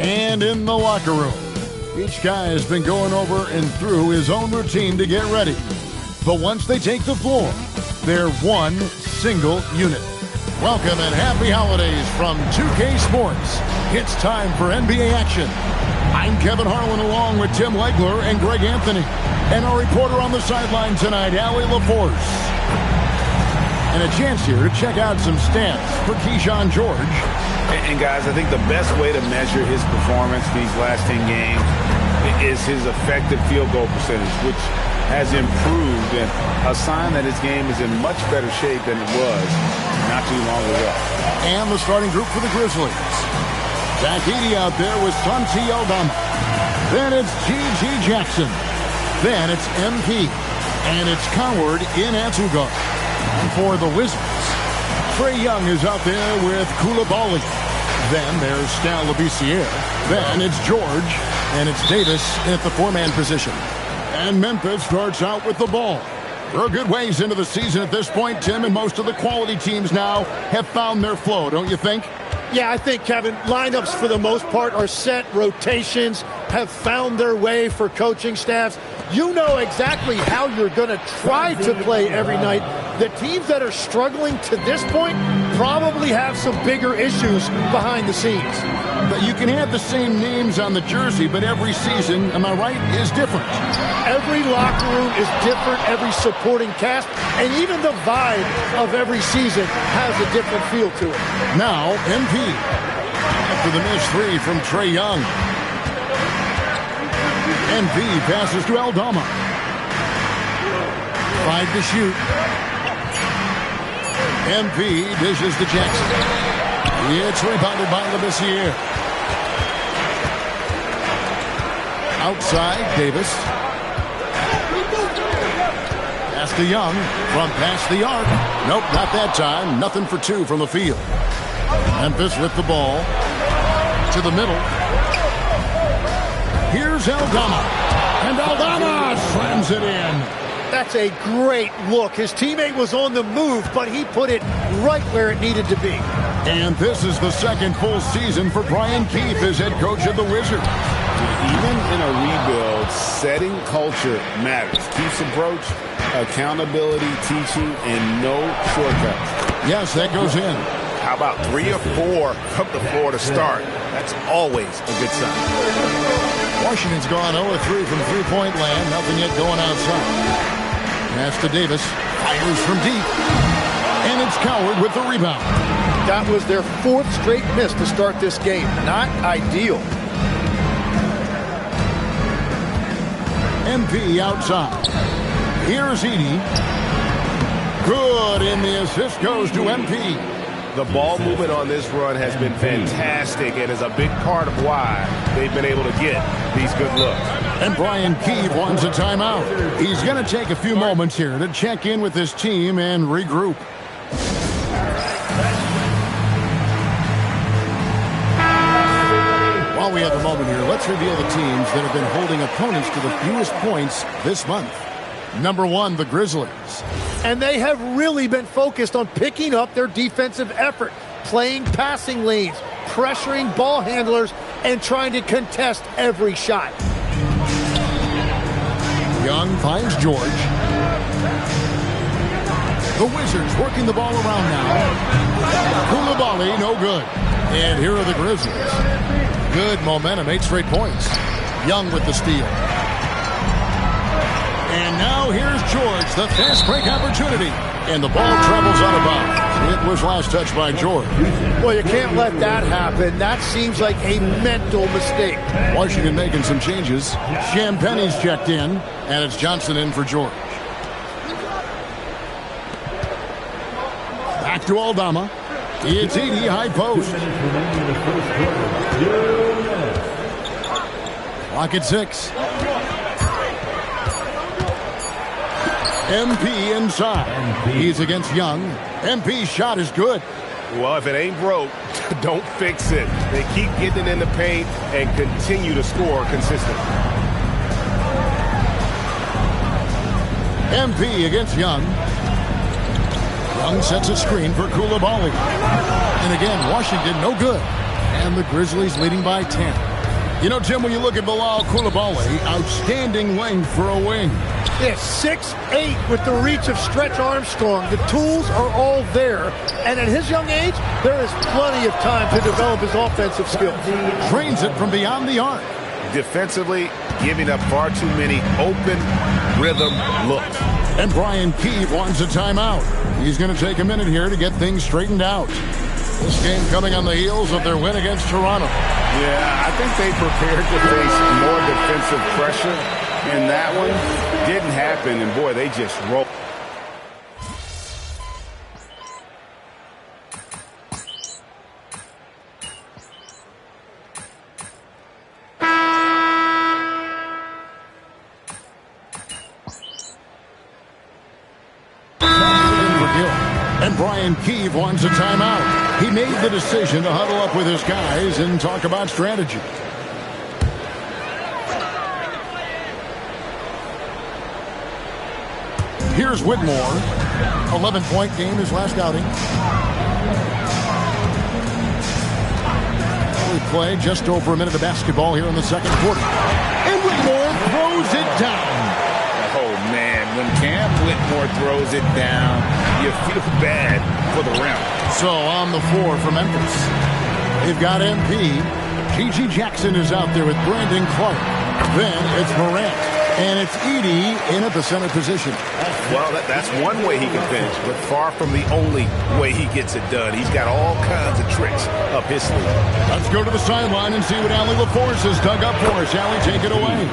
And in the locker room, each guy has been going over and through his own routine to get ready. But once they take the floor, they're one single unit. Welcome and happy holidays from 2K Sports. It's time for NBA action. I'm Kevin Harlan along with Tim Legler and Greg Anthony. And our reporter on the sideline tonight, Allie LaForce. And a chance here to check out some stats for Keyshawn George. And guys, I think the best way to measure his performance these last 10 games is his effective field goal percentage, which has improved, and a sign that his game is in much better shape than it was not too long ago. And the starting group for the Grizzlies. Zach Edey out there with Santi Aldama. Then it's G.G. Jackson. Then it's MP. And it's Coward in Antugar. And for the Wizards, Trae Young is out there with Koulibaly. Then there's Stal Labissiere. Then it's George. And it's Davis at the four-man position. And Memphis starts out with the ball. We're a good ways into the season at this point, Tim, and most of the quality teams now have found their flow, don't you think? Yeah, I think, Kevin, lineups for the most part are set. Rotations have found their way for coaching staffs. You know exactly how you're going to try to play every night. The teams that are struggling to this point probably have some bigger issues behind the scenes. But you can have the same names on the jersey, but every season, am I right, is different. Every locker room is different, every supporting cast, and even the vibe of every season has a different feel to it. Now, MP. After the missed three from Trae Young. MP passes to Aldama. 5 to shoot. MP dishes to Jackson. It's rebounded by Labissiere. Outside, Davis. Pass to Young. From past the arc. Nope, not that time. Nothing for two from the field. Memphis with the ball. To the middle. Here's Aldama. And Aldama slams it in. That's a great look. His teammate was on the move, but he put it right where it needed to be. And this is the second full season for Brian Keefe as head coach of the Wizards. Even in a rebuild, setting culture matters. Keefe's approach, accountability, teaching, and no shortcuts. Yes, that goes in. How about 3 or 4 from the floor to start? That's always a good sign. Washington's gone 0-3 from three-point land. Nothing yet going outside. Pass to Davis. Fires from deep. And it's Coward with the rebound. That was their 4th straight miss to start this game. Not ideal. MP outside. Here's Edey. Good, and the assist goes to MP. The ball movement on this run has been fantastic and is a big part of why they've been able to get these good looks. And Brian Keefe wants a timeout. He's going to take a few moments here to check in with his team and regroup. While we have a moment here, let's reveal the teams that have been holding opponents to the fewest points this month. Number 1, the Grizzlies. And they have really been focused on picking up their defensive effort, playing passing lanes, pressuring ball handlers, and trying to contest every shot. Young finds George. The Wizards working the ball around now. Koulibaly, no good. And here are the Grizzlies. Good momentum, 8 straight points. Young with the steal. And now here's George, the fast break opportunity. And the ball travels out of bounds. It was last touched by George. Well, you can't let that happen. That seems like a mental mistake. Washington making some changes. Champagne's checked in, and it's Johnson in for George. Back to Aldama. It's Edey, high post. Clock at 6. MP inside. He's against Young. MP's shot is good. Well, if it ain't broke, don't fix it. They keep getting it in the paint and continue to score consistently. MP against Young. Young sets a screen for Koulibaly. And again, Washington no good. And the Grizzlies leading by 10. You know, Tim, when you look at Bilal Koulibaly, outstanding length for a wing. Yeah, 6'8" with the reach of Stretch Armstrong. The tools are all there. And at his young age, there is plenty of time to develop his offensive skills. Trains it from beyond the arc. Defensively, giving up far too many open rhythm looks. And Brian Keefe wants a timeout. He's going to take a minute here to get things straightened out. This game coming on the heels of their win against Toronto. Yeah, I think they prepared to face more defensive pressure, and that one didn't happen, and boy, they just rolled. And Brian Keefe wants a timeout. He made the decision to huddle up with his guys and talk about strategy. Here's Whitmore. 11-point game his last outing. We play just over a minute of basketball here in the second quarter. And Whitmore throws it down. Oh, man, when Cam Whitmore throws it down, you feel bad for the rim. So on the floor for Memphis, they've got MP. G.G. Jackson is out there with Brandon Clark. Then it's Morant. And it's Edey in at the center position. Well, that's one way he can finish, but far from the only way he gets it done. He's got all kinds of tricks up his sleeve. Let's go to the sideline and see what Allie LaForce has dug up for us. Allie, take it away.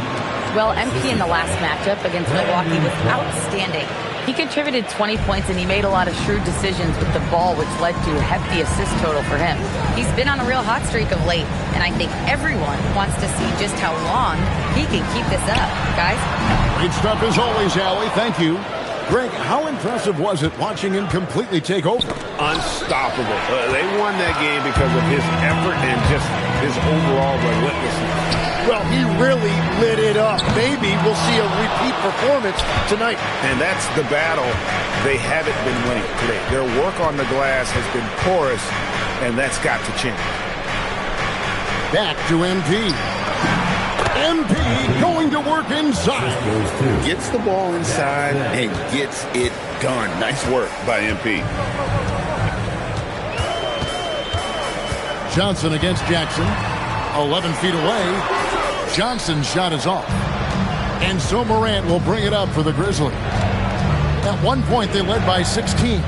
Well, MP in the last matchup against Milwaukee was outstanding. He contributed 20 points, and he made a lot of shrewd decisions with the ball, which led to a hefty assist total for him. He's been on a real hot streak of late, and I think everyone wants to see just how long he can keep this up. Guys? Great stuff as always, Allie. Thank you. Greg, how impressive was it watching him completely take over? Unstoppable. They won that game because of his effort and just his overall relentlessness. Well, he really lit it up. Maybe we'll see a repeat performance tonight. And that's the battle they haven't been winning today. Their work on the glass has been porous, and that's got to change. Back to MP. MP going to work inside. Gets the ball inside and gets it done. Nice work by MP. Johnson against Jackson. 11 feet away. Johnson's shot is off. And so Morant will bring it up for the Grizzlies. At one point, they led by 16.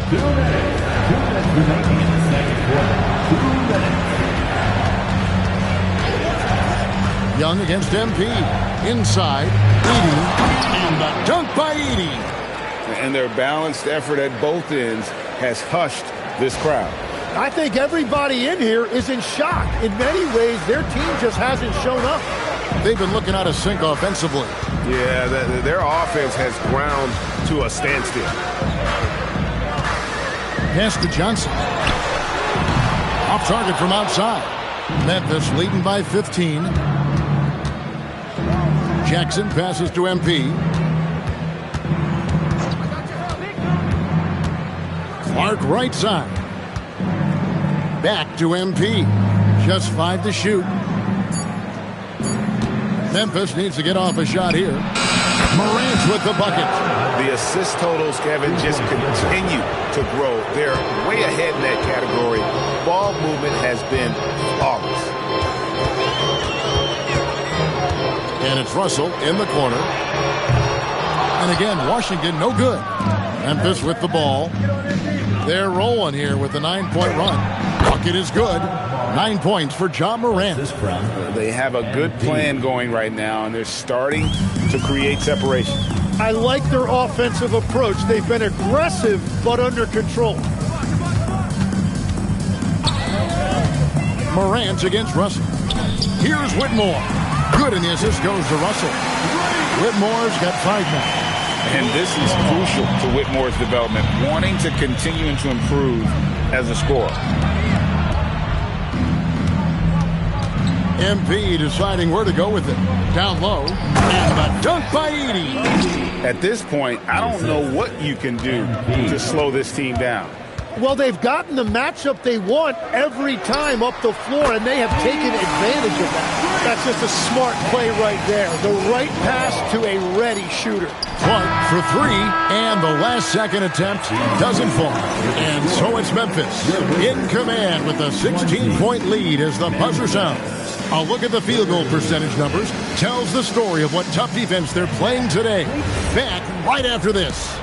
Young against MP. Inside. Edey. And the dunk by Edey. And their balanced effort at both ends has hushed this crowd. I think everybody in here is in shock. In many ways, their team just hasn't shown up. They've been looking out of sync offensively. Yeah, their offense has ground to a standstill. Pass to Johnson. Off target from outside. Memphis leading by 15. Jackson passes to MP. Clark right side. Back to MP. Just 5 to shoot. Memphis needs to get off a shot here. Morant with the bucket. The assist totals, Kevin, just continue to grow. They're way ahead in that category. Ball movement has been flawless. And it's Russell in the corner. And again, Washington no good. Memphis with the ball. They're rolling here with the 9-point run. Bucket is good. 9 points for John Morant. They have a good plan going right now, and they're starting to create separation. I like their offensive approach. They've been aggressive, but under control. Morant against Russell. Here's Whitmore. Good, and the assist goes to Russell. Whitmore's got 5 now. And this is crucial to Whitmore's development, wanting to continue and to improve as a scorer. MP deciding where to go with it. Down low. And a dunk by Edey. At this point, I don't know what you can do to slow this team down. Well, they've gotten the matchup they want every time up the floor, and they have taken advantage of that. That's just a smart play right there. The right pass to a ready shooter. Clark for 3, and the last second attempt doesn't fall. And so it's Memphis in command with a 16-point lead as the buzzer sounds. A look at the field goal percentage numbers tells the story of what tough defense they're playing today. Back right after this.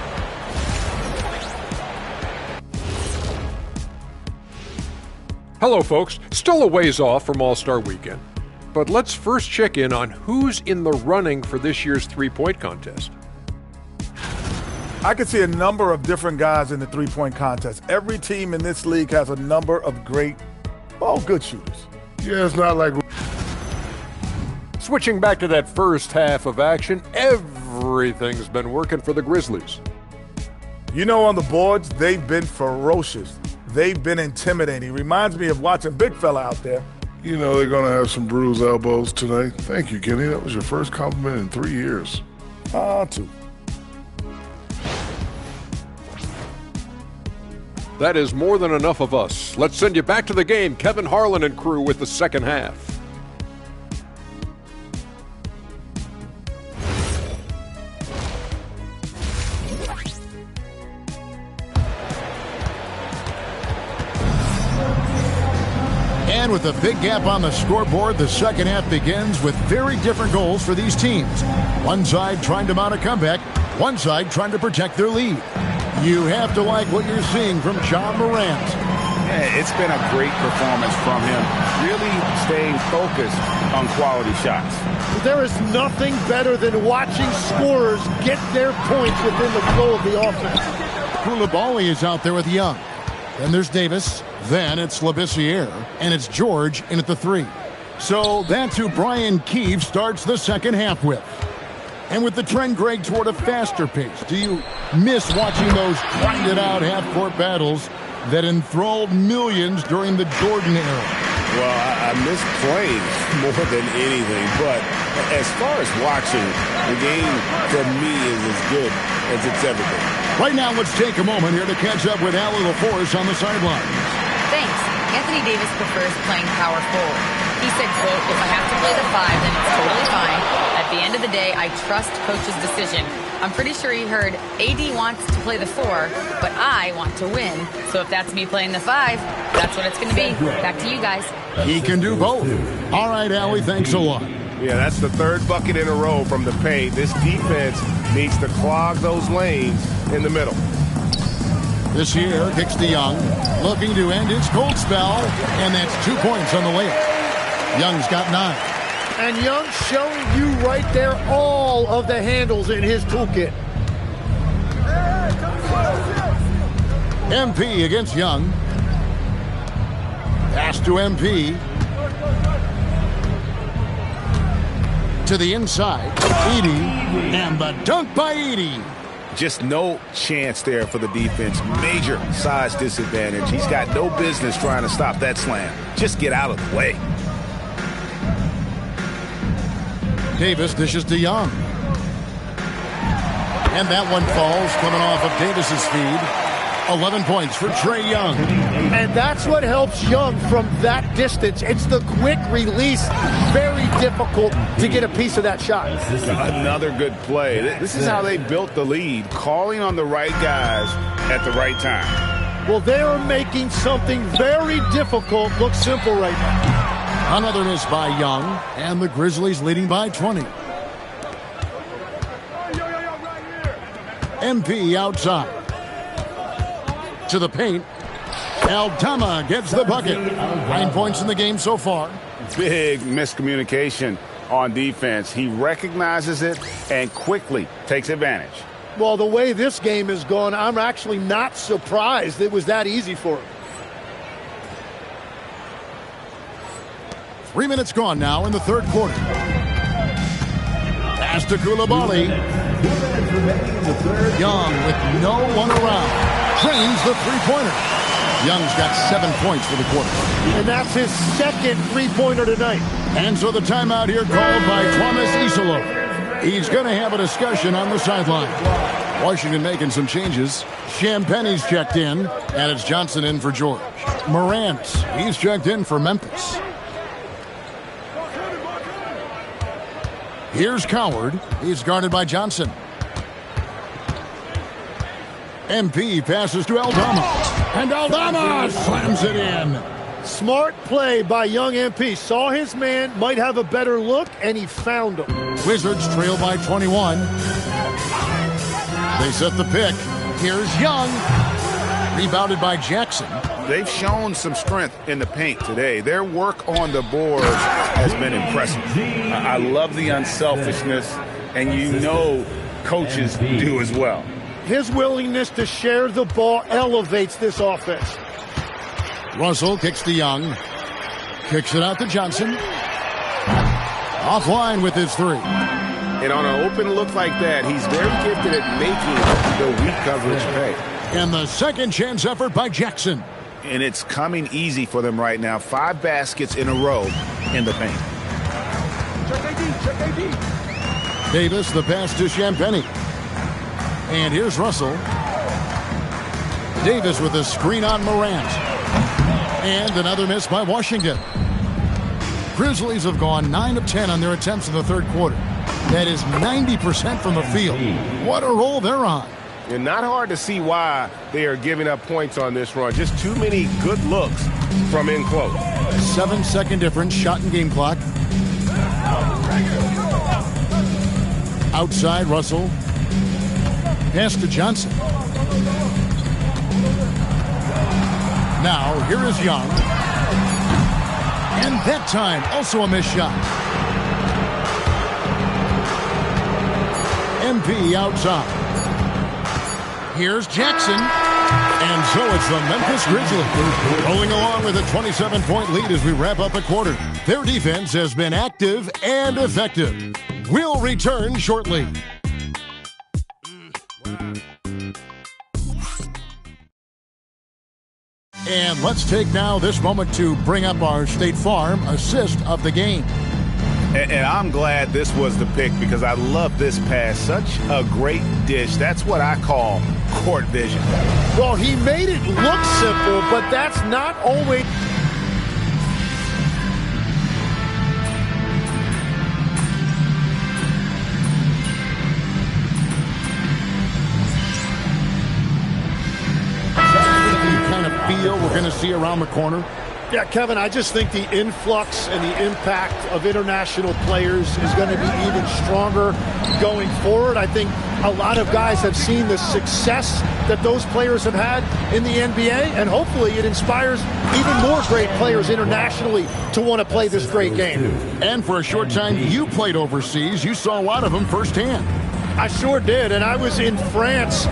Hello, folks. Still a ways off from All-Star Weekend. But let's first check in on who's in the running for this year's three-point contest. I can see a number of different guys in the three-point contest. Every team in this league has a number of great, good shooters. Yeah, it's not like... Switching back to that first half of action, everything's been working for the Grizzlies. You know, on the boards, they've been ferocious. They've been intimidating. Reminds me of watching Big Fella out there. You know they're going to have some bruised elbows tonight. Thank you, Kenny. That was your first compliment in 3 years. 2. That is more than enough of us. Let's send you back to the game. Kevin Harlan and crew with the second half. And with a big gap on the scoreboard, the second half begins with very different goals for these teams. One side trying to mount a comeback, one side trying to protect their lead. You have to like what you're seeing from John Morant. Yeah, it's been a great performance from him, really staying focused on quality shots. There is nothing better than watching scorers get their points within the flow of the offense. Koulibaly is out there with Young. Then there's Davis. Then it's Labissiere. And it's George in at the 3. So that's who Brian Keefe starts the second half with. And with the trend, Greg, toward a faster pace, do you miss watching those grinded-out half-court battles that enthralled millions during the Jordan era? Well, I miss playing more than anything, but as far as watching, the game for me is as good as it's ever been. Right now, let's take a moment here to catch up with Allie LaForce on the sideline. Thanks. Anthony Davis prefers playing power forward. He said, quote, if I have to play the 5, then it's totally fine. At the end of the day, I trust coach's decision. I'm pretty sure he heard AD wants to play the 4, but I want to win. So if that's me playing the 5, that's what it's going to be. Back to you guys. He can do both. All right, Allie, thanks a lot. Yeah, that's the third bucket in a row from the paint. This defense needs to clog those lanes in the middle. This here kicks to Young, looking to end his cold spell, and that's 2 points on the layup. Young's got 9. And Young showing you right there all of the handles in his toolkit. MP against Young. Pass to MP. To the inside. Edey. And the dunk by Edey. Just no chance there for the defense. Major size disadvantage. He's got no business trying to stop that slam. Just get out of the way. Davis dishes to Young. And that one falls, coming off of Davis's feed. 11 points for Trae Young. And that's what helps Young from that distance. It's the quick release. Very difficult to get a piece of that shot. Another good play. This is how they built the lead, calling on the right guys at the right time. Well, they are making something very difficult look simple right now. Another miss by Young, and the Grizzlies leading by 20. MP outside. To the paint. Aldama gets the bucket. 9 points in the game so far. Big miscommunication on defense. He recognizes it and quickly takes advantage. Well, the way this game has gone, I'm actually not surprised it was that easy for him. 3 minutes gone now in the third quarter. Pass to Coulibaly. Young with no one around. Drains the three-pointer. Young's got 7 points for the quarter. And that's his second three-pointer tonight. And so the timeout here called by Thomas Isolo. He's going to have a discussion on the sideline. Washington making some changes. Champagne's checked in, and it's Johnson in for George. Morant, he's checked in for Memphis. Here's Coward. He's guarded by Johnson. MP passes to Aldama. And Aldama slams it in. Smart play by young MP. Saw his man, might have a better look, and he found him. Wizards trail by 21. They set the pick. Here's Young. Rebounded by Jackson. They've shown some strength in the paint today. Their work on the boards has been impressive. I love the unselfishness, and you know coaches do as well. His willingness to share the ball elevates this offense. Russell kicks to Young. Kicks it out to Johnson. Offline with his three. And on an open look like that, he's very gifted at making the weak coverage pay. And the second chance effort by Jackson. And it's coming easy for them right now. 5 baskets in a row in the paint. Check AD. Davis, the pass to Champagnie. And here's Russell. Davis with a screen on Morant. And another miss by Washington. Grizzlies have gone 9 of 10 on their attempts in the third quarter. That is 90% from the field. What a roll they're on. And not hard to see why they are giving up points on this run. Just too many good looks from in close. 7-second difference, shot and game clock. Outside, Russell. Pass to Johnson. Now, here is Young. And that time, also a missed shot. MP outside. Here's Jackson. And so it's the Memphis Grizzlies rolling along with a 27-point lead as we wrap up a quarter. Their defense has been active and effective. We'll return shortly. And let's take now this moment to bring up our State Farm assist of the game. And I'm glad this was the pick because I love this pass. Such a great dish. That's what I call court vision. Well, he made it look simple, but that's not always... feel we're going to see around the corner? Yeah, Kevin, I just think the influx and the impact of international players is going to be even stronger going forward. I think a lot of guys have seen the success that those players have had in the NBA, and hopefully it inspires even more great players internationally to want to play this great game. And for a short time you played overseas, you saw a lot of them firsthand. I sure did, and I was in France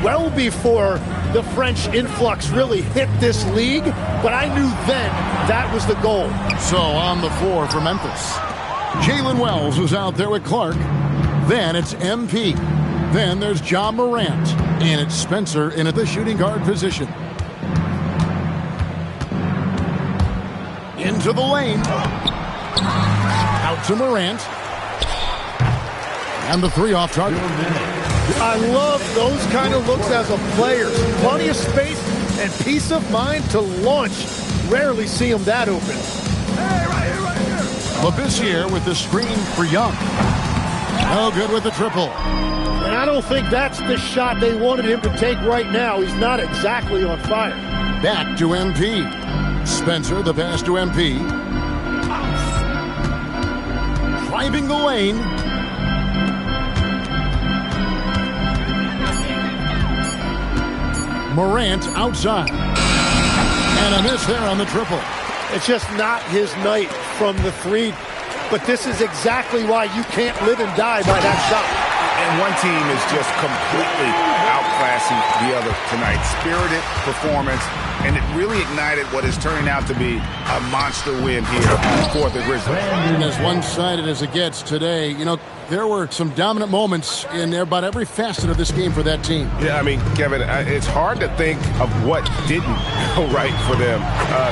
well before the French influx really hit this league, but I knew then that was the goal. So on the floor for Memphis, Jalen Wells was out there with Clark. Then it's MP. Then there's John Morant. And it's Spencer in at the shooting guard position. Into the lane. Out to Morant. And the three off target. I love those kind of looks as a player. Plenty of space and peace of mind to launch. Rarely see him that open. Hey, right here. Labissiere with the screen for Young. No good with the triple. And I don't think that's the shot they wanted him to take right now. He's not exactly on fire. Back to MP. Spencer, the pass to MP. Driving the lane. Morant outside. And a miss there on the triple. It's just not his night from the three. But this is exactly why you can't live and die by that shot. And one team is just completely outclassing the other tonight. Spirited performance, and it really ignited what is turning out to be a monster win here for the Grizzlies. And as one-sided as it gets today, you know, there were some dominant moments in about every facet of this game for that team. Yeah, I mean, Kevin, it's hard to think of what didn't go right for them.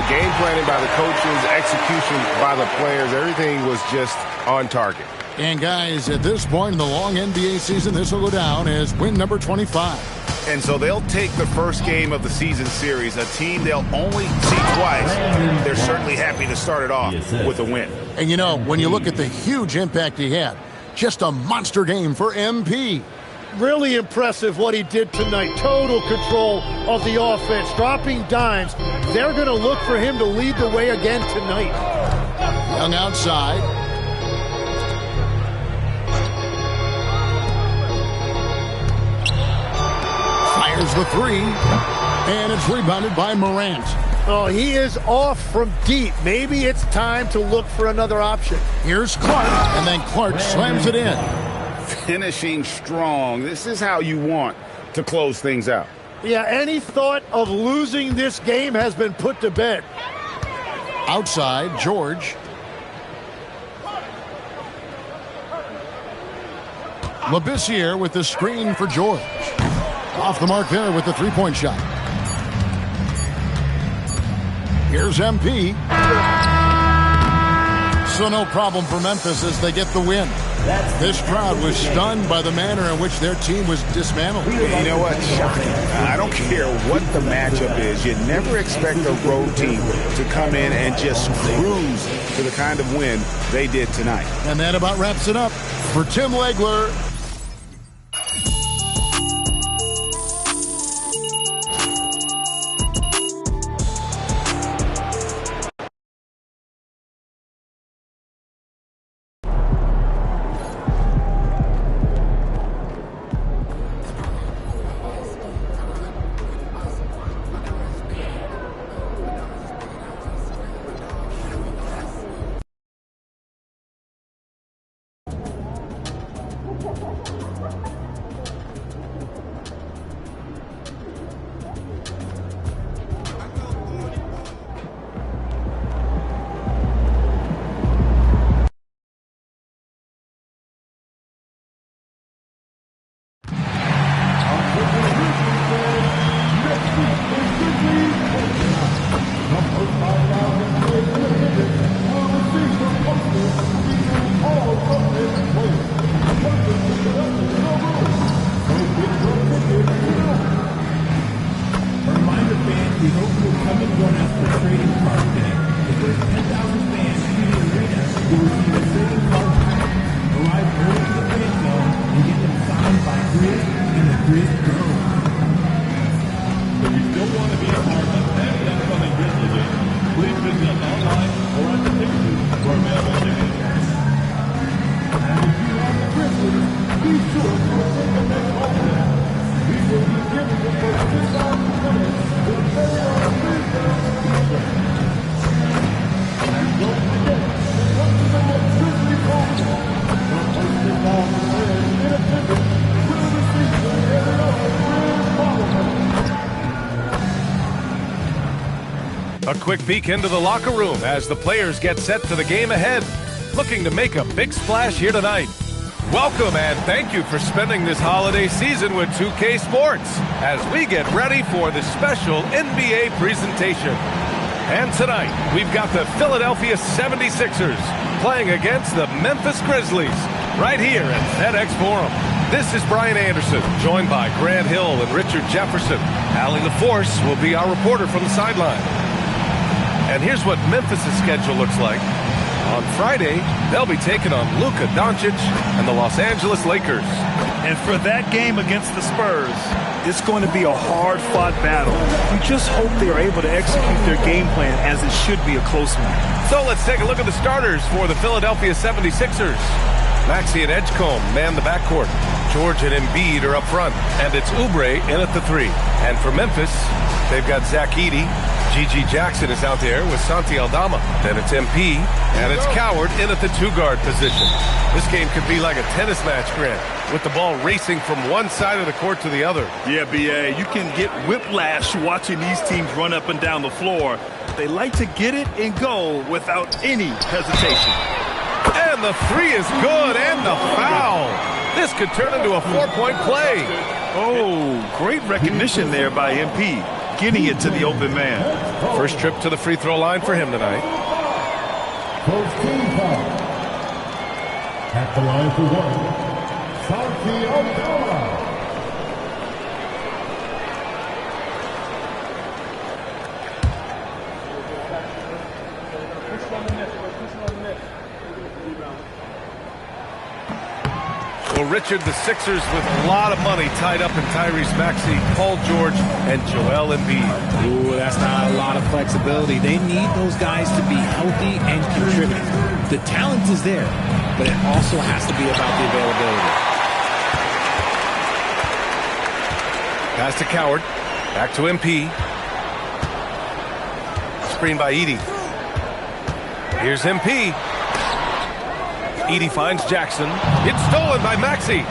Game planning by the coaches, execution by the players, everything was just on target. And guys, at this point in the long NBA season, this will go down as win number 25. And so they'll take the first game of the season series, a team they'll only see twice. They're certainly happy to start it off with a win. And you know, when you look at the huge impact he had, just a monster game for MP. Really impressive what he did tonight. Total control of the offense, dropping dimes. They're going to look for him to lead the way again tonight. Young outside. Fires the three. And it's rebounded by Morant. Oh, he is off from deep. Maybe it's time to look for another option. Here's Clark, and then Clark slams it in. Finishing strong. This is how you want to close things out. Yeah, any thought of losing this game has been put to bed. Outside, George. Labissiere with the screen for George. Off the mark there with the three-point shot. Here's MP. So no problem for Memphis as they get the win. This crowd was stunned by the manner in which their team was dismantled. You know what? Shocking. I don't care what the matchup is. You never expect a road team to come in and just cruise to the kind of win they did tonight. And that about wraps it up for Tim Legler. A quick peek into the locker room as the players get set for the game ahead, looking to make a big splash here tonight. Welcome and thank you for spending this holiday season with 2K Sports as we get ready for the special NBA presentation. And tonight, we've got the Philadelphia 76ers playing against the Memphis Grizzlies. right here at FedEx Forum. This is Brian Anderson, joined by Grant Hill and Richard Jefferson. Allie LaForce will be our reporter from the sideline. And here's what Memphis' schedule looks like. On Friday, they'll be taking on Luka Doncic and the Los Angeles Lakers. And for that game against the Spurs, it's going to be a hard-fought battle. We just hope they are able to execute their game plan as it should be a close one. So let's take a look at the starters for the Philadelphia 76ers. Maxey and Edgecombe man the backcourt. George and Embiid are up front. And it's Oubre in at the 3. And for Memphis, they've got Zach Edey. G.G. Jackson is out there with Santi Aldama. Then it's MP, and it's Coward in at the 2-guard position. This game could be like a tennis match, Grant, with the ball racing from one side of the court to the other. Yeah, B.A., you can get whiplash watching these teams run up and down the floor. They like to get it and go without any hesitation. And the 3 is good, and the foul. This could turn into a 4-point play. Oh, great recognition there by MP. Getting it to the open man. First trip to the free throw line for him tonight. First team foul. At the line for 1, Santi Aldama. Well, Richard, the Sixers with a lot of money tied up in Tyrese Maxey, Paul George, and Joel Embiid. Ooh, that's not a lot of flexibility. They need those guys to be healthy and contributing. The talent is there, but it also has to be about the availability. Pass to Coward. Back to MP. Screen by Edey. Here's MP. Edey finds Jackson. It's stolen by Maxey.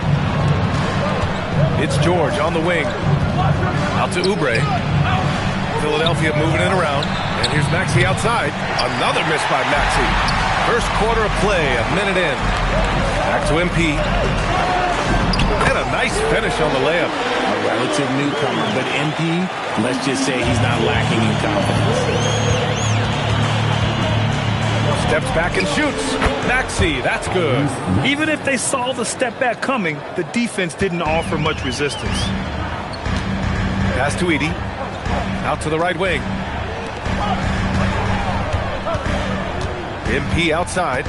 It's George on the wing. Out to Oubre. Philadelphia moving it around. And here's Maxey outside. Another miss by Maxey. First quarter of play, a minute in. Back to MP. And a nice finish on the layup. A relative newcomer, but MP, let's just say he's not lacking in confidence. Steps back and shoots. Maxey, that's good. Even if they saw the step back coming, the defense didn't offer much resistance. Pass to Edey. Out to the right wing. MP outside.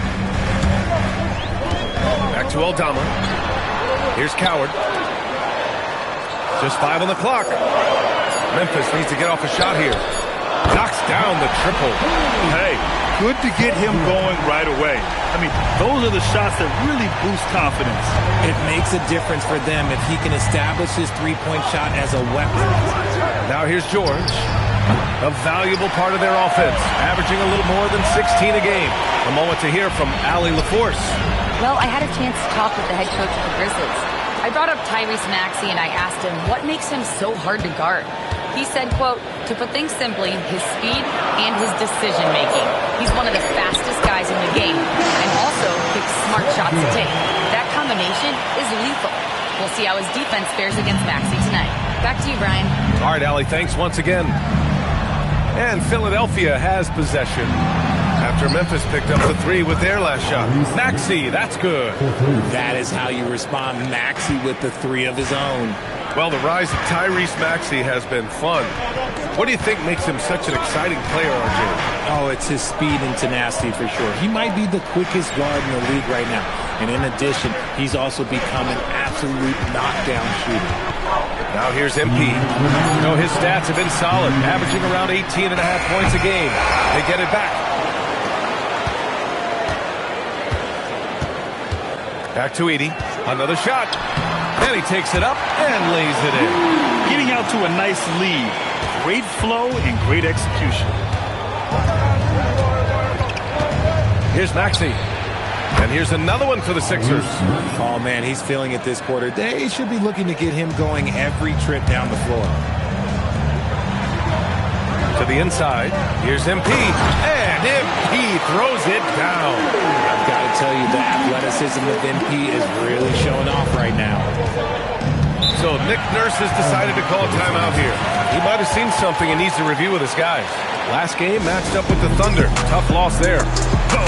Back to Aldama. Here's Coward. Just 5 on the clock. Memphis needs to get off a shot here. Knocks down the triple. Hey, good to get him going right away. I mean, those are the shots that really boost confidence. It makes a difference for them if he can establish his three-point shot as a weapon. Now here's George. A valuable part of their offense, averaging a little more than 16 a game. A moment to hear from Allie LaForce. Well, I had a chance to talk with the head coach of the Grizzlies. I brought up Tyrese Maxey and I asked him what makes him so hard to guard. He said, quote, to put things simply, his speed and his decision-making. He's one of the fastest guys in the game and also picks smart shots to take. That combination is lethal. We'll see how his defense fares against Maxey tonight. Back to you, Brian. All right, Allie, thanks once again. And Philadelphia has possession after Memphis picked up the 3 with their last shot. Maxey, that's good. That is how you respond. Maxey with the 3 of his own. Well, the rise of Tyrese Maxey has been fun. What do you think makes him such an exciting player, RJ? Oh, it's his speed and tenacity for sure. He might be the quickest guard in the league right now. And in addition, he's also become an absolute knockdown shooter. Now here's MP. You know, his stats have been solid, averaging around 18.5 points a game. They get it back. Back to Edey. Another shot. And he takes it up and lays it in. Getting out to a nice lead. Great flow and great execution. Here's Maxey. And here's another one for the Sixers. Oh, man, he's feeling it this quarter. They should be looking to get him going every trip down the floor. To the inside. Here's MP. And MP throws it down. I've got to tell you, the athleticism of MP is really showing off right now. So Nick Nurse has decided to call a timeout here. He might have seen something and needs to review with his guys. Last game matched up with the Thunder. Tough loss there.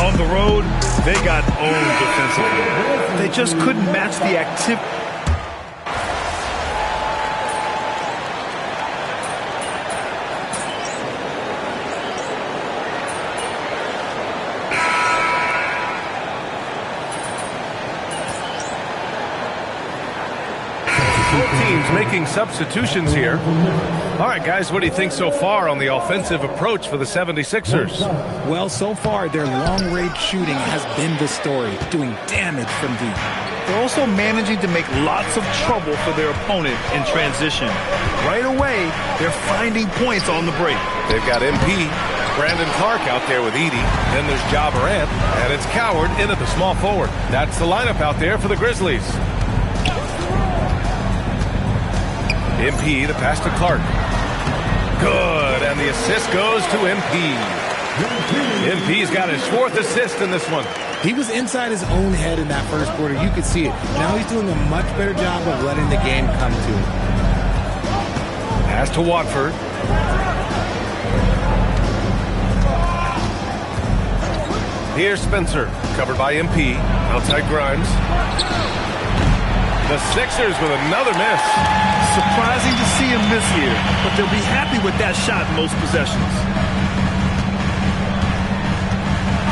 On the road, they got owned defensively. They just couldn't match the activity. Teams making substitutions here. All right, guys, what do you think so far on the offensive approach for the 76ers? Well, so far, their long-range shooting has been the story, doing damage from deep. They're also managing to make lots of trouble for their opponent in transition. Right away, they're finding points on the break. They've got MP, Brandon Clark out there with Edey. Then there's Ja Morant, and it's Coward in at the small forward. That's the lineup out there for the Grizzlies. MP, the pass to Clark. Good, and the assist goes to MP. MP's got his 4th assist in this one. He was inside his own head in that first quarter. You could see it. Now he's doing a much better job of letting the game come to him. Pass to Watford. Here's Spencer, covered by MP. Outside Grimes. The Sixers with another miss. Surprising to see him miss here, but they'll be happy with that shot in most possessions.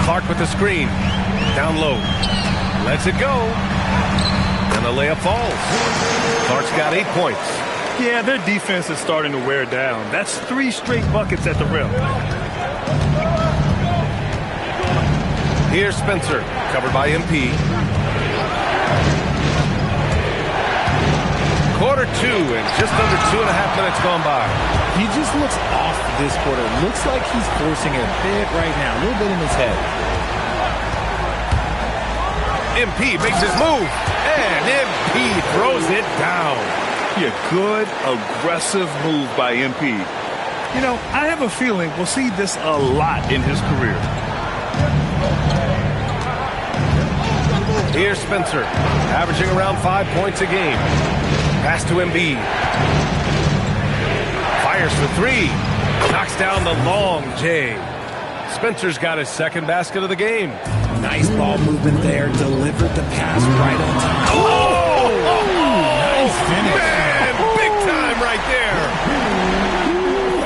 Clark with the screen. Down low. Lets it go. And the layup falls. Clark's got 8 points. Yeah, their defense is starting to wear down. That's 3 straight buckets at the rim. Here's Spencer, covered by MP. Quarter 2 and just under 2.5 minutes gone by. He just looks off this quarter. Looks like he's forcing it a bit right now. A little bit in his head. MP makes his move. And MP throws it down. Yeah, good, aggressive move by MP. You know, I have a feeling we'll see this a lot in his career. Here's Spencer, averaging around 5 points a game. Pass to Embiid. Fires for 3. Knocks down the long J. Spencer's got his 2nd basket of the game. Nice ball movement there. Delivered the pass right on time. Oh! Nice finish. Man, big time right there.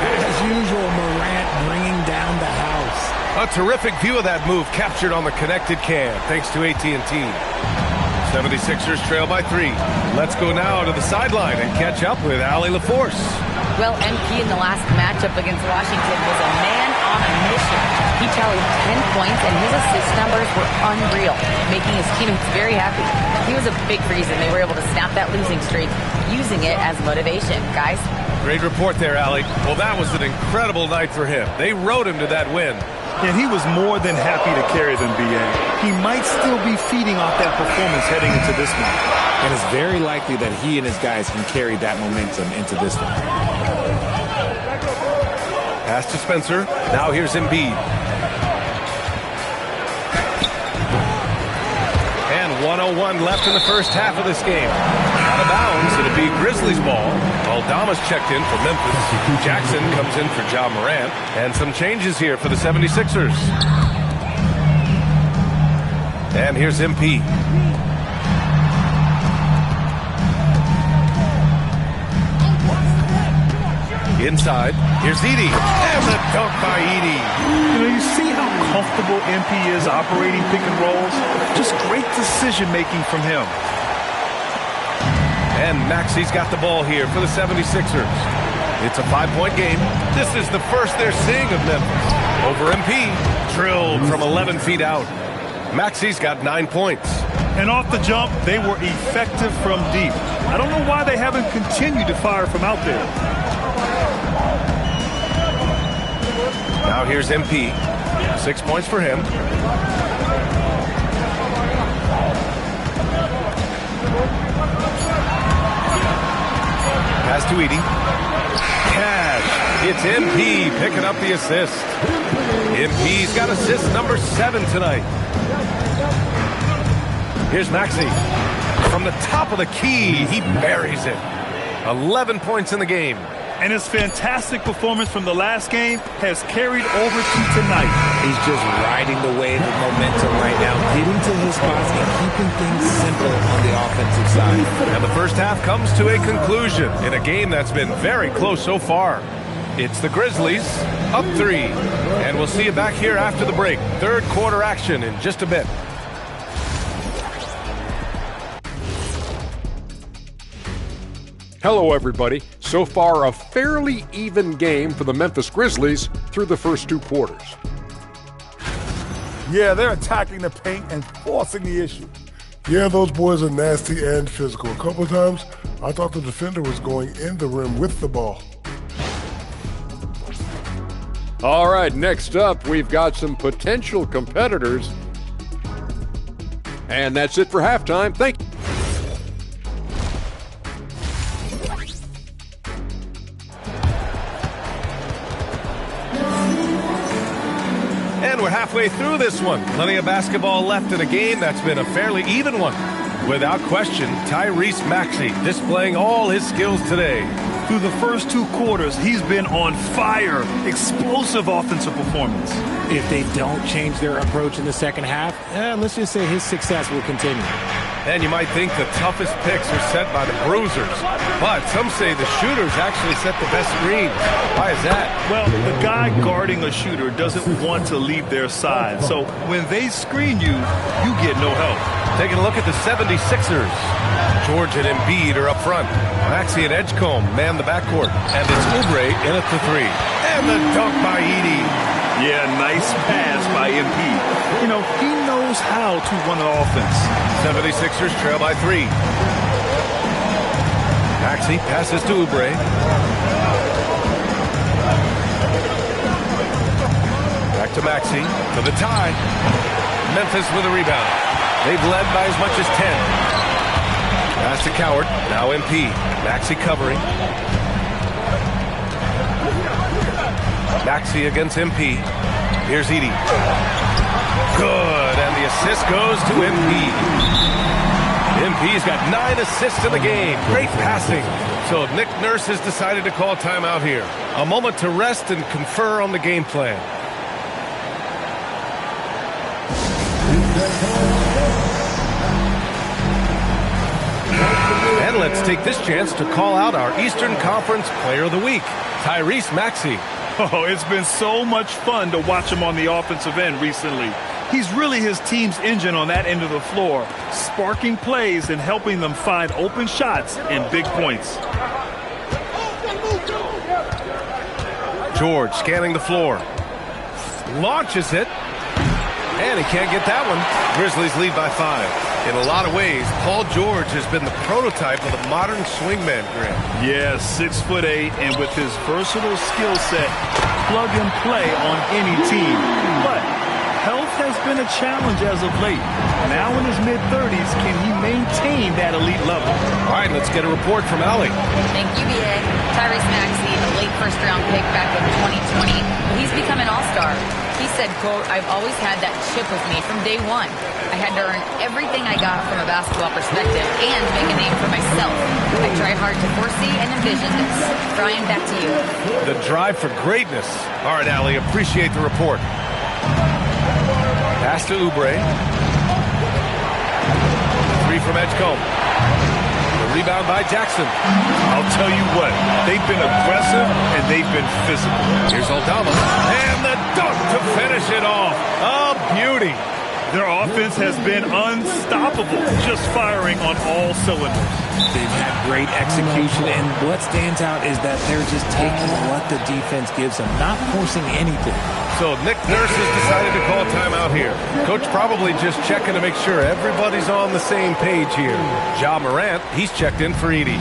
As usual, Morant bringing down the house. A terrific view of that move captured on the connected cam, thanks to AT&T. 76ers trail by 3. Let's go now to the sideline and catch up with Allie LaForce. Well, MP in the last matchup against Washington was a man on a mission. He tallied 10 points, and his assist numbers were unreal, making his teammates very happy. He was a big reason they were able to snap that losing streak, using it as motivation. Guys? Great report there, Allie. Well, that was an incredible night for him. They rode him to that win. And he was more than happy to carry them, B.A. He might still be feeding off that performance heading into this one. And it's very likely that he and his guys can carry that momentum into this one. Pass to Spencer. Now here's Embiid. And 1:01 left in the first half of this game. Out of bounds, it'll be Grizzlies ball. Aldama's checked in for Memphis. Jackson comes in for Ja Morant. And some changes here for the 76ers. And here's MP. Inside, here's Edey. And the dunk by Edey. You know, you see how comfortable MP is operating pick and rolls? Just great decision-making from him. And Maxey's got the ball here for the 76ers. It's a 5-point game. This is the first they're seeing of Memphis. Over MP, drilled from 11 feet out. Maxey's got 9 points. And off the jump, they were effective from deep. I don't know why they haven't continued to fire from out there. Now here's MP. 6 points for him. Pass to Edey. Cash. It's MP picking up the assist. MP's got assist number 7 tonight. Here's Maxey. From the top of the key, he buries it. 11 points in the game. And his fantastic performance from the last game has carried over to tonight. He's just riding the wave of momentum right now, getting to his spots and keeping things simple on the offensive side. And the first half comes to a conclusion in a game that's been very close so far. It's the Grizzlies up 3. And we'll see you back here after the break. Third quarter action in just a bit. Hello, everybody. So far, a fairly even game for the Memphis Grizzlies through the first 2 quarters. Yeah, they're attacking the paint and forcing the issue. Yeah, those boys are nasty and physical. A couple of times, I thought the defender was going in the rim with the ball. All right, next up, we've got some potential competitors. And that's it for halftime. Thank you. And we're halfway through this one. Plenty of basketball left in a game that's been a fairly even one. Without question, Tyrese Maxey displaying all his skills today. Through the first 2 quarters, he's been on fire. Explosive offensive performance. If they don't change their approach in the second half, let's just say his success will continue. And you might think the toughest picks are set by the bruisers. But some say the shooters actually set the best screens. Why is that? Well, the guy guarding a shooter doesn't want to leave their side. So when they screen you, you get no help. Taking a look at the 76ers. George and Embiid are up front. Maxey and Edgecombe man the backcourt. And it's Oubre in at the 3. And the dunk by Edey. Yeah, nice pass by Embiid. You know, he knows how to run an offense. 76ers trail by 3. Maxey passes to Oubre. Back to Maxey for the tie. Memphis with a rebound. They've led by as much as 10. Pass to Coward. Now MP. Maxey covering. Maxey against MP. Here's Edey. Good. And the assist goes to MP. MP's got 9 assists in the game. Great passing. So Nick Nurse has decided to call timeout here. A moment to rest and confer on the game plan. And let's take this chance to call out our Eastern Conference Player of the Week, Tyrese Maxey. Oh, it's been so much fun to watch him on the offensive end recently. He's really his team's engine on that end of the floor, sparking plays and helping them find open shots and big points. George scanning the floor. Launches it. And he can't get that one. Grizzlies lead by 5. In a lot of ways, Paul George has been the prototype of the modern swingman grip. Yeah, 6'8", and with his versatile skill set, plug and play on any team. But health has been a challenge as of late. Now in his mid-30s, can he maintain that elite level? All right, let's get a report from Allie. Thank you, B.A. Tyrese Maxey, a late first-round pick back in 2020. He's become an all-star. He said, quote, "I've always had that chip with me from day one. I had to earn everything I got from a basketball perspective and make a name for myself. I tried hard to foresee and envision this." Brian, back to you. The drive for greatness. All right, Allie, appreciate the report. Pass to Oubre. 3 from Edgecombe. The rebound by Jackson. I'll tell you what, they've been aggressive and they've been physical. Here's Aldama. And the dunk to finish it off. A beauty. Their offense has been unstoppable, just firing on all cylinders. They've had great execution, and what stands out is that they're just taking what the defense gives them, not forcing anything. So Nick Nurse has decided to call timeout here. Coach probably just checking to make sure everybody's on the same page here. Ja Morant, he's checked in for Edey.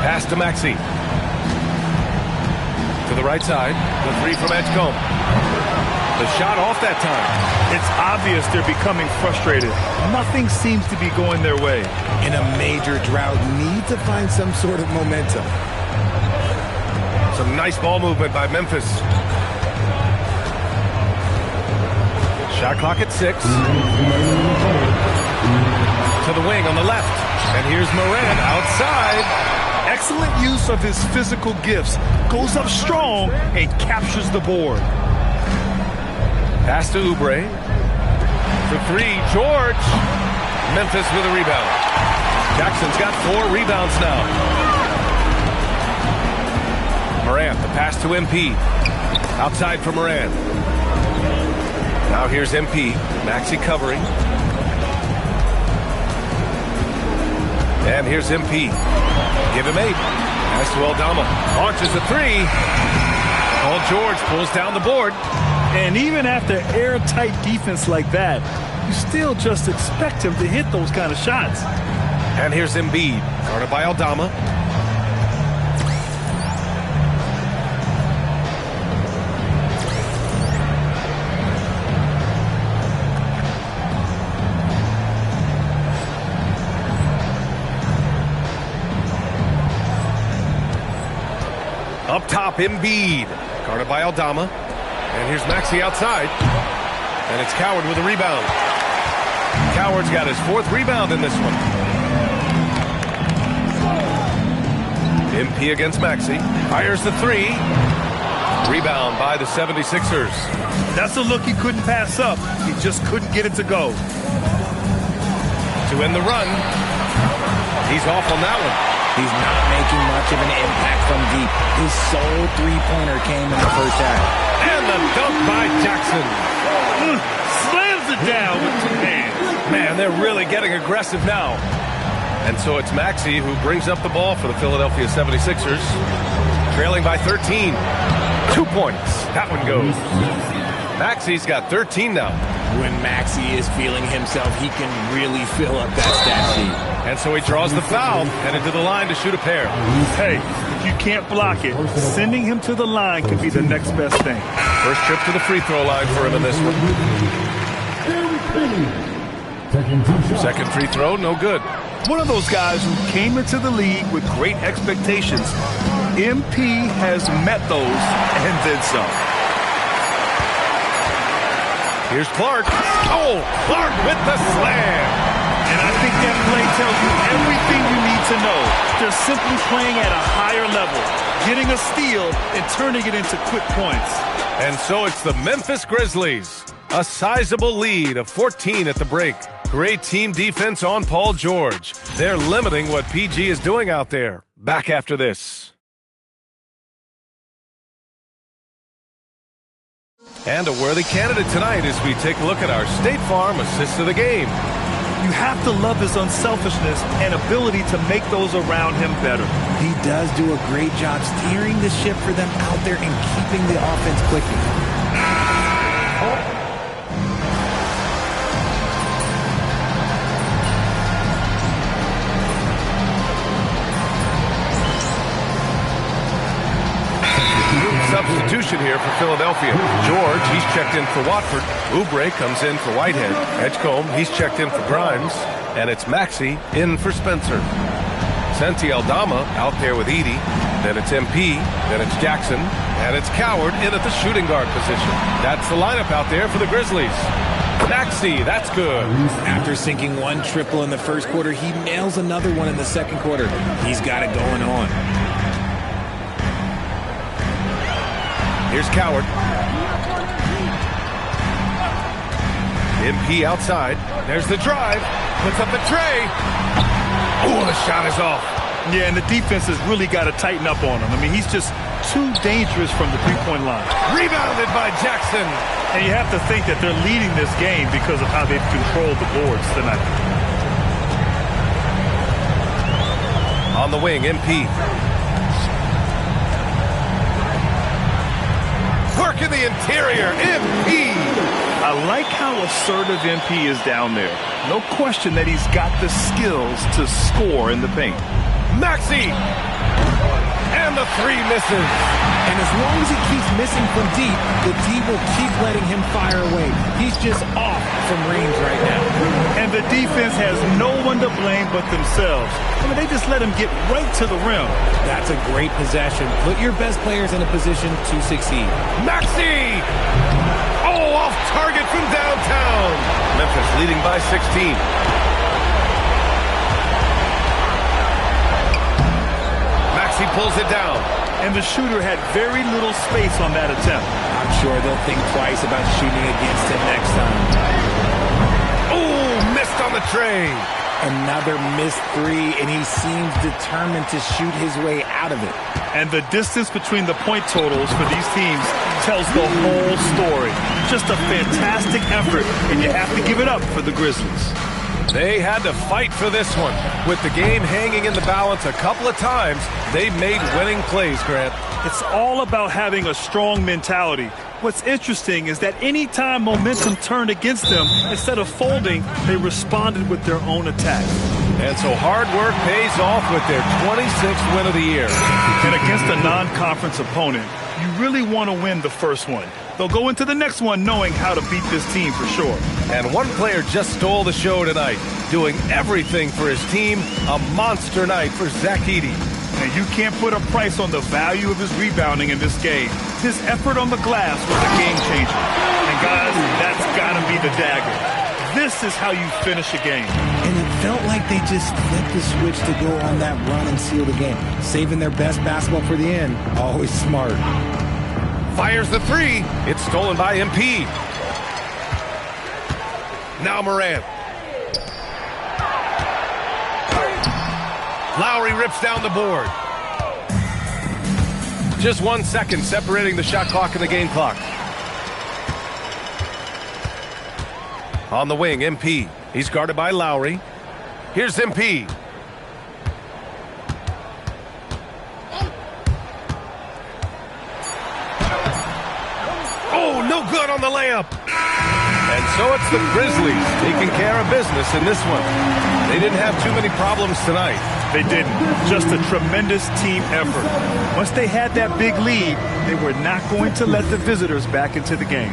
Pass to Maxey. To the right side, the 3 from Edgecombe. The shot off that time. It's obvious they're becoming frustrated. Nothing seems to be going their way. In a major drought, need to find some sort of momentum. Some nice ball movement by Memphis. Shot clock at 6. To the wing on the left. And here's Moran outside. Excellent use of his physical gifts. Goes up strong and captures the board. Pass to Oubre. For three, George. Memphis with a rebound. Jackson's got 4 rebounds now. Morant, the pass to MP. Outside for Morant. Now here's MP. Maxey covering. And here's MP. Give him 8. Pass to Aldama. Launches a 3. Paul George pulls down the board. And even after airtight defense like that, you still just expect him to hit those kind of shots. And here's Embiid, guarded by Aldama. Up top, Embiid, guarded by Aldama. And here's Maxey outside. And it's Coward with a rebound. Coward's got his 4th rebound in this one. MP against Maxey. Fires the 3. Rebound by the 76ers. That's a look he couldn't pass up. He just couldn't get it to go. To end the run. He's off on that one. He's not making much of an impact from deep. His sole three-pointer came in the first half. And the dunk by Jackson. Slams it down with 2 hands. Man, they're really getting aggressive now. And so it's Maxey who brings up the ball for the Philadelphia 76ers. Trailing by 13. 2 points. That one goes. Maxey's got 13 now. When Maxey is feeling himself, he can really fill up that stat sheet. And so he draws the foul, headed to the line to shoot a pair. Hey, if you can't block it, sending him to the line could be the next best thing. First trip to the free throw line for him in this one. Second free throw, no good. One of those guys who came into the league with great expectations. MP has met those and then some. Here's Clark. Oh, Clark with the slam. And I think that play tells you everything you need to know. They're simply playing at a higher level, getting a steal and turning it into quick points. And so it's the Memphis Grizzlies. A sizable lead of 14 at the break. Great team defense on Paul George. They're limiting what PG is doing out there. Back after this. And a worthy candidate tonight as we take a look at our State Farm assist of the game. You have to love his unselfishness and ability to make those around him better. He does do a great job steering the ship for them out there and keeping the offense clicking. Substitution here for Philadelphia. George, he's checked in for Watford. Oubre comes in for Whitehead. Edgecombe, he's checked in for Grimes. And it's Maxey in for Spencer. Santi Aldama out there with Edey. Then it's MP. Then it's Jackson. And it's Coward in at the shooting guard position. That's the lineup out there for the Grizzlies. Maxey, that's good. After sinking 1 triple in the first quarter, he nails another one in the second quarter. He's got it going on. Here's Coward. MP outside. There's the drive. Puts up the tray. Oh, the shot is off. Yeah, and the defense has really got to tighten up on him. I mean, he's just too dangerous from the three-point line. Rebounded by Jackson. And you have to think that they're leading this game because of how they've controlled the boards tonight. On the wing, MP. Work in the interior, MP. I like how assertive MP is down there. No question that he's got the skills to score in the paint. Maxey! And the 3 misses. And as long as he keeps missing from deep, the D will keep letting him fire away. He's just off from range right now. And the defense has no one to blame but themselves. I mean, they just let him get right to the rim. That's a great possession. Put your best players in a position to succeed. Maxey! Oh, off target from downtown. Memphis leading by 16. pulls it down. And the shooter had very little space on that attempt. I'm sure they'll think twice about shooting against him next time. Oh, missed on the tray. Another missed three, and he seems determined to shoot his way out of it. And the distance between the point totals for these teams tells the whole story. Just a fantastic effort, and you have to give it up for the Grizzlies. They had to fight for this one. With the game hanging in the balance a couple of times, they made winning plays, Grant. It's all about having a strong mentality. What's interesting is that any time momentum turned against them, instead of folding, they responded with their own attack. And so hard work pays off with their 26th win of the year. And against a non-conference opponent, you really want to win the first one. They'll go into the next one knowing how to beat this team for sure. And one player just stole the show tonight, doing everything for his team. A monster night for Zach Edey. And you can't put a price on the value of his rebounding in this game. His effort on the glass was a game changer. And guys, that's got to be the dagger. This is how you finish a game. And it felt like they just flipped the switch to go on that run and seal the game. Saving their best basketball for the end. Always smart. Fires the three. It's stolen by MP. Now Morant. Lowry rips down the board. Just 1 second separating the shot clock and the game clock. On the wing, MP. He's guarded by Lowry. Here's MP. Oh, no good on the layup. And so it's the Grizzlies taking care of business in this one. They didn't have too many problems tonight. They didn't. Just a tremendous team effort. Once they had that big lead, they were not going to let the visitors back into the game.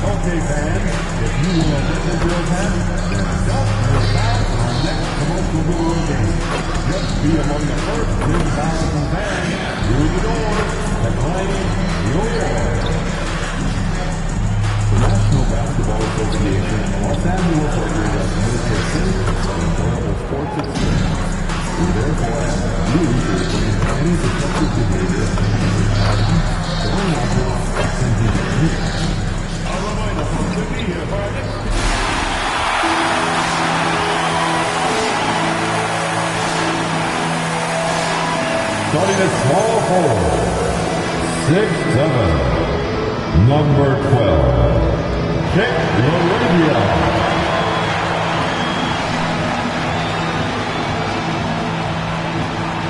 Okay, fans, if you want to witness your event, then stop your bound for our next promotional video game. Just be among the first 10,000 fans through the doors to claim your award. The National Basketball Association in Los Angeles agrees on the safe and enjoyable sports experience. We therefore ask you to refrain from any destructive behavior or unlawful activity. Starting at small forward, 6'7", number 12, Kick Laravia.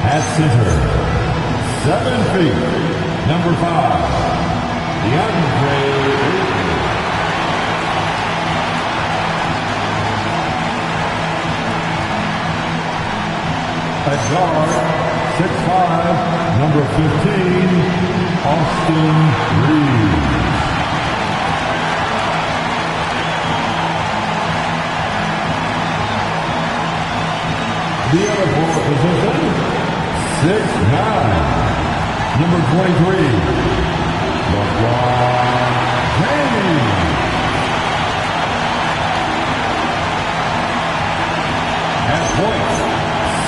At center, 7 feet, number 5, DeAndre. At guard, 6'5", number 15, Austin Reed. The other forward position, 6'9", number 23, LeBron James. At point,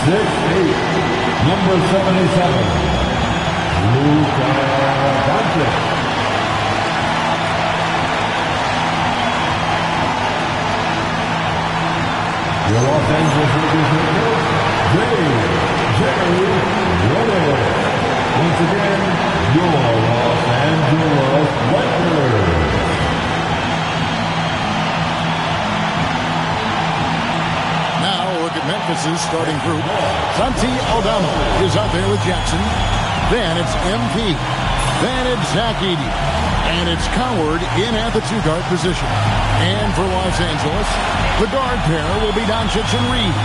6'8", number 77, Luka Doncic. Your Los Angeles Lakers head coach, Jerry Jones. Once again, your Los Angeles Lakers. Memphis's starting group. Santi Aldama is out there with Jackson. Then it's MP. Then it's Zach Edey. And it's Coward in at the two-guard position. And for Los Angeles, the guard pair will be Doncic and Reed.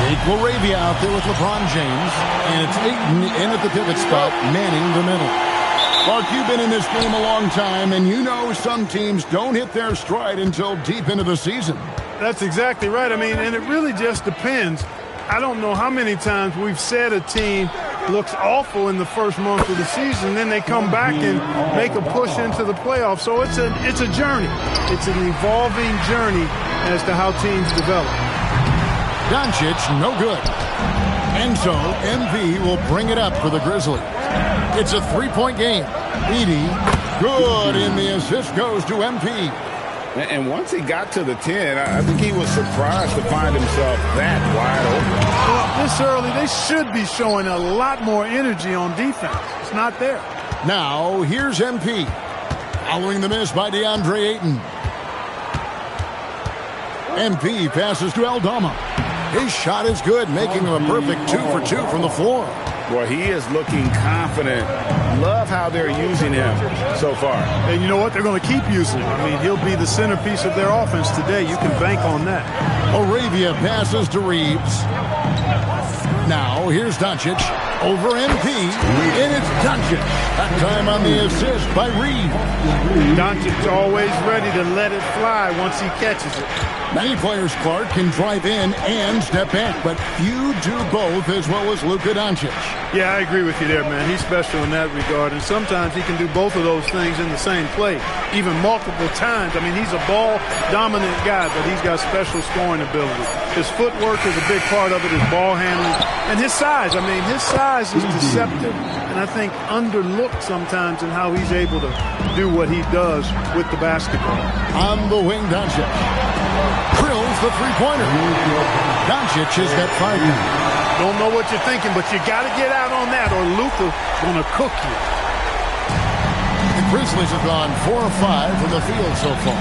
Jake Laravia out there with LeBron James. And it's Ayton in at the pivot spot, manning the middle. Clark, you've been in this game a long time, and you know some teams don't hit their stride until deep into the season. That's exactly right. I mean, and it really just depends. I don't know how many times we've said a team looks awful in the first month of the season, then they come back and make a push into the playoffs. So it's a journey. It's an evolving journey as to how teams develop. Doncic, no good. And so MP will bring it up for the Grizzlies. It's a three-point game. Edey, good, and the assist goes to MP. And once he got to the 10, I think he was surprised to find himself that wide open. Well, this early, they should be showing a lot more energy on defense. It's not there. Now, here's MP. Following the miss by DeAndre Ayton. MP passes to Aldama. His shot is good, making him a perfect 2 for 2 from the floor. Well, he is looking confident Love how they're using him so far. And you know what? They're going to keep using him. I mean, he'll be the centerpiece of their offense today. You can bank on that. Arabia passes to Reeves. Now, here's Doncic over MP, and it's Doncic. That time on the assist by Reeves. Doncic always ready to let it fly once he catches it. Many players, Clark, can drive in and step back, but few do both as well as Luka Doncic. Yeah, I agree with you there, man. He's special in that regard, and sometimes he can do both of those things in the same play, even multiple times. I mean, he's a ball-dominant guy, but he's got special scoring ability. His footwork is a big part of it, his ball handling, and his size. I mean, his size is deceptive, and I think underlooked sometimes in how he's able to do what he does with the basketball. On the wing, Doncic. Drills the three-pointer. Doncic has got 5 now. Don't know what you're thinking, but you got to get out on that or Luka going to cook you. The Grizzlies have gone 4 of 5 from the field so far.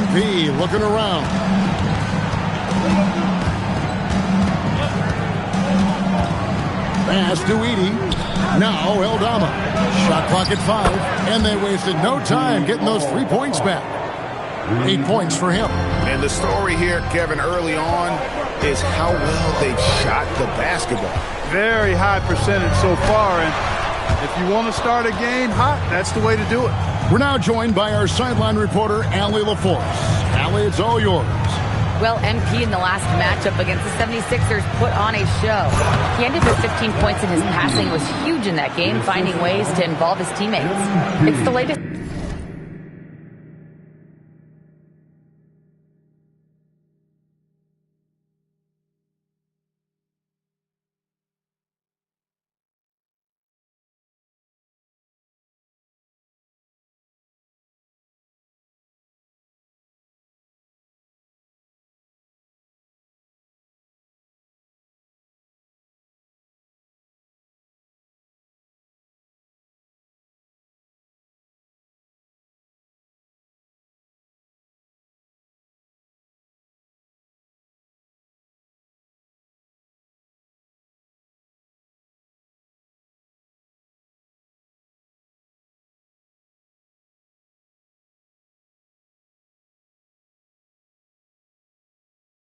MP looking around. Pass to Edey. Now Eldama. Shot clock at 5, and they wasted no time getting those 3 points back. 8 points for him. And the story here, Kevin, early on is how well they've shot the basketball. Very high percentage so far, and if you want to start a game hot, that's the way to do it. We're now joined by our sideline reporter, Allie LaForce. Allie, it's all yours. Well, MP in the last matchup against the 76ers put on a show. He ended with 15 points, and his passing was huge in that game, finding ways to involve his teammates. It's the latest.